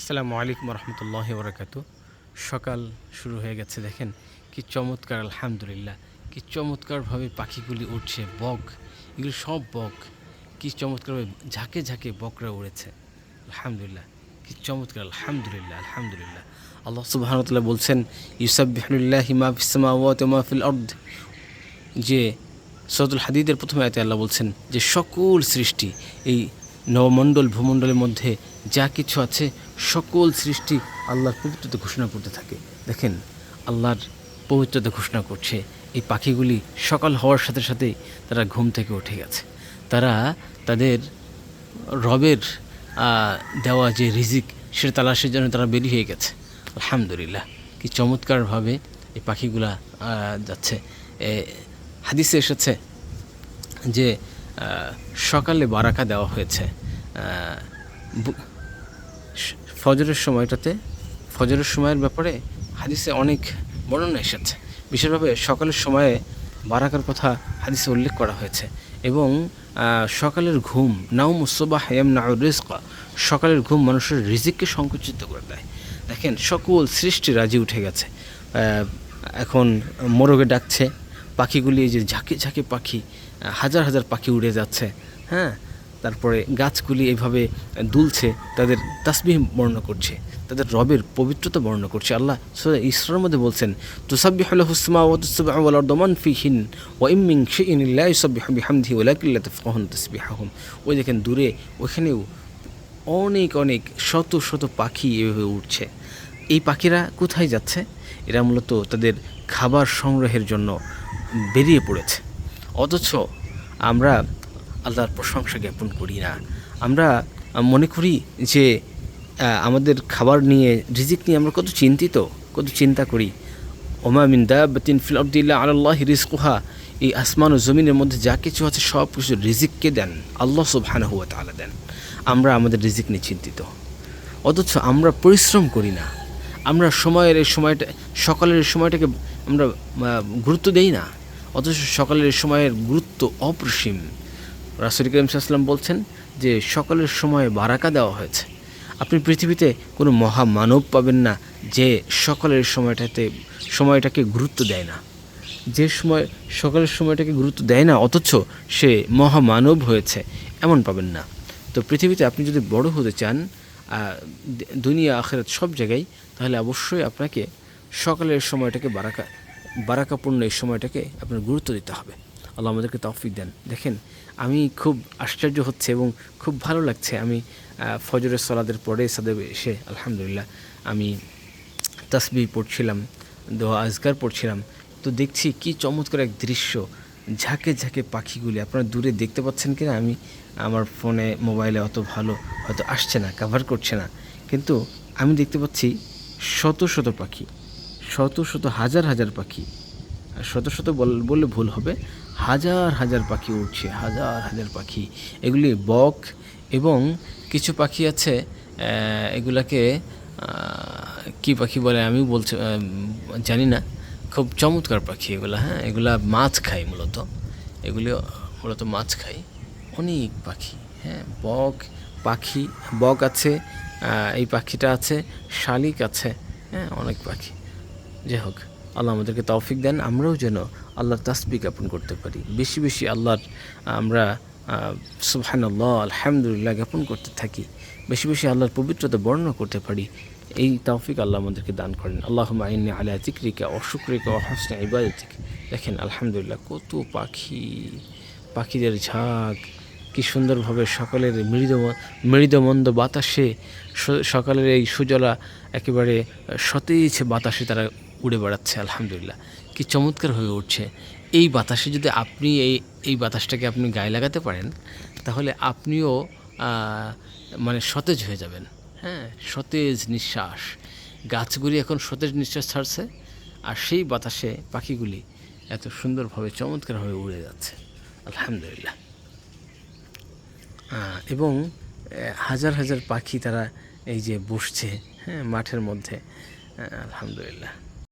আসসালামু আলাইকুম রহমতুল্লাহি বরকাতু। সকাল শুরু হয়ে গেছে, দেখেন কি চমৎকার, আলহামদুলিল্লাহ কি চমৎকারভাবে পাখিগুলি উঠছে। বক, এগুলি সব বক, কি চমৎকারভাবে ঝাঁকে ঝাঁকে বকরা উড়েছে। আলহামদুলিল্লাহ কি চমৎকার, আলহামদুলিল্লাহ আলহামদুলিল্লাহ। আল্লাহ সুবহানাহু ওয়া তাআলা বলছেন ইউসাব্বিহু লিল্লাহি মা ফিস সামাওয়াতি ওয়া মা ফিল আরদ, যে সূরাতুল হাদীদের প্রথম আয়াতে আল্লাহ বলছেন যে সকল সৃষ্টি, এই নবমণ্ডল ভূমণ্ডলের মধ্যে যা কিছু আছে সকল সৃষ্টি আল্লাহর পবিত্রতা ঘোষণা করতে থাকে। দেখেন আল্লাহর পবিত্রতা ঘোষণা করছে। এই পাখিগুলি সকাল হওয়ার সাথে সাথেই তারা ঘুম থেকে উঠে গেছে। তারা তাদের রবের দেওয়া যে রিজিক সেটা তালাশের জন্য তারা বেরিয়ে হয়ে গেছে। আলহামদুলিল্লাহ কি চমৎকারভাবে এই পাখিগুলা যাচ্ছে। হাদিসে এসেছে যে সকালে বারাকা দেওয়া হয়েছে ফজরের সময়টাতে। ফজরের সময়ের ব্যাপারে হাদিসে অনেক বর্ণনা এসেছে, বিশেষভাবে সকালের সময়ে বারাকার কথা হাদিসে উল্লেখ করা হয়েছে। এবং সকালের ঘুম নাউমুসবাহ ইয়ামনাউ রিজকা, সকালের ঘুম মানুষের রিজিককে সংকুচিত করে দেয়। দেখেন সকল সৃষ্টি রাজি উঠে গেছে। এখন মোরগে ডাকছে পাখিগুলি, যে ঝাঁকে ঝাঁকে পাখি, হাজার হাজার পাখি উড়ে যাচ্ছে। হ্যাঁ, তারপরে গাছগুলি এইভাবে দুলছে, তাদের তাসবিহ বর্ণনা করছে, তাদের রবের পবিত্রতা বর্ণনা করছে। আল্লাহ সূরা ইসরার মধ্যে বলছেন তুসাব্বিহু লাহুস সামাওয়াতু সাব'উ ওয়াল আরদু মান ফীহিন ওয়া ইম মিন শাইইন লা ইউসাব্বিহু বিহামদিহি ওয়ালাকিন লা তাফকাহুনা তাসবিহাহুম। ওই দেখেন দূরে ওখানেও অনেক অনেক শত শত পাখি এভাবে উঠছে। এই পাখিরা কোথায় যাচ্ছে? এরা মূলত তাদের খাবার সংগ্রহের জন্য বেরিয়ে পড়েছে। অথচ আমরা আল্লাহর প্রশংসা জ্ঞাপন করি না। আমরা মনে করি যে আমাদের খাবার নিয়ে, রিজিক নিয়ে আমরা কত চিন্তিত, কত চিন্তা করি। ওমা মিন দাব্বাতিন ফিল আরদি ইল্লা আলাল্লাহি রিজকুহা, এই আসমান ও জমিনের মধ্যে যা কিছু আছে সব কিছু রিজিককে দেন আল্লাহ সুবহানাহু ওয়া তাআলা দেন। আমরা আমাদের রিজিক নিয়ে চিন্তিত, অথচ আমরা পরিশ্রম করি না। আমরা সময়ের এই সময়টা, সকালের এই সময়টাকে আমরা গুরুত্ব দেই না, অথচ সকালের এই সময়ের গুরুত্ব অপরিসীম। রাসূল করিম সাল্লাল্লাহু আলাইহি ওয়াসাল্লাম বলছেন যে সকালের সময়ে বারাকা দেওয়া হয়েছে। আপনি পৃথিবীতে কোনো মহামানব পাবেন না যে সকালের সময়টাকে গুরুত্ব দেয় না, যে সময় সকালের সময়টাকে গুরুত্ব দেয় না অথচ সে মহামানব হয়েছে, এমন পাবেন না। তো পৃথিবীতে আপনি যদি বড় হতে চান, দুনিয়া আখিরাত সব জায়গায়, তাহলে অবশ্যই আপনাকে সকালের সময়টাকে বারাকাপূর্ণ এই সময়টাকে আপনার গুরুত্ব দিতে হবে। আল্লাহ আমাদেরকে তৌফিক দেন। দেখেন আমি খুব আশ্চর্য হচ্ছে এবং খুব ভালো লাগছে। আমি ফজরের সালাতের পরে সাদে এসে আলহামদুলিল্লাহ আমি তাসবিহ পড়ছিলাম, দোয়া আজকার পড়ছিলাম, তো দেখছি কি চমৎকার এক দৃশ্য। ঝাঁকে ঝাঁকে পাখিগুলি আপনারা দূরে দেখতে পাচ্ছেন কিনা আমি আমার ফোনে মোবাইলে অত ভালো হয়তো আসছে না, কভার করছে না, কিন্তু আমি দেখতে পাচ্ছি শত শত পাখি, শত শত হাজার হাজার পাখি, শত শত বললে ভুল হবে, হাজার হাজার পাখি উঠছে, হাজার হাজার পাখি। এগুলি বক এবং কিছু পাখি আছে, এগুলাকে কী পাখি বলে আমি বলছি জানি না, খুব চমৎকার পাখি এগুলো। হ্যাঁ, এগুলা মাছ খায় মূলত, এগুলি মূলত মাছ খায়। অনেক পাখি, হ্যাঁ, বক আছে, এই পাখিটা আছে, শালিক আছে, হ্যাঁ, অনেক পাখি। যাই হোক, আল্লাহ আমাদেরকে তৌফিক দেন, আমরাও যেন আল্লাহর তাসবিহ জ্ঞাপন করতে পারি, বেশি বেশি আল্লাহর আমরা সুবহানাল্লাহ আলহামদুলিল্লাহ জ্ঞাপন করতে থাকি, বেশি বেশি আল্লাহর পবিত্রতা বর্ণনা করতে পারি। এই তৌফিক আল্লাহ আমাদেরকে দান করেন। আল্লাহুম্মা ইন্নী আলা যিকরিকা ওয়া শুকরিকা ওয়া হুসনি ইবাদাতিক। দেখেন আলহামদুলিল্লাহ কত পাখিদের ঝাঁক, কি সুন্দরভাবে সকালের মৃদুমন্দ বাতাসে, সকালের এই সুজলা একেবারে সতেজ বাতাসে তারা উড়ে বেড়াচ্ছে। আলহামদুলিল্লাহ কি চমৎকার হয়ে উঠছে। এই বাতাসে যদি আপনি এই বাতাসটাকে আপনি গায়ে লাগাতে পারেন, তাহলে আপনিও মানে সতেজ হয়ে যাবেন। হ্যাঁ, সতেজ নিঃশ্বাস, গাছগুলি এখন সতেজ নিঃশ্বাস ছাড়ছে, আর সেই বাতাসে পাখিগুলি এত সুন্দরভাবে চমৎকারভাবে উড়ে যাচ্ছে। আলহামদুলিল্লাহ। এবং হাজার হাজার পাখি তারা এই যে বসছে, হ্যাঁ, মাঠের মধ্যে। আলহামদুলিল্লাহ।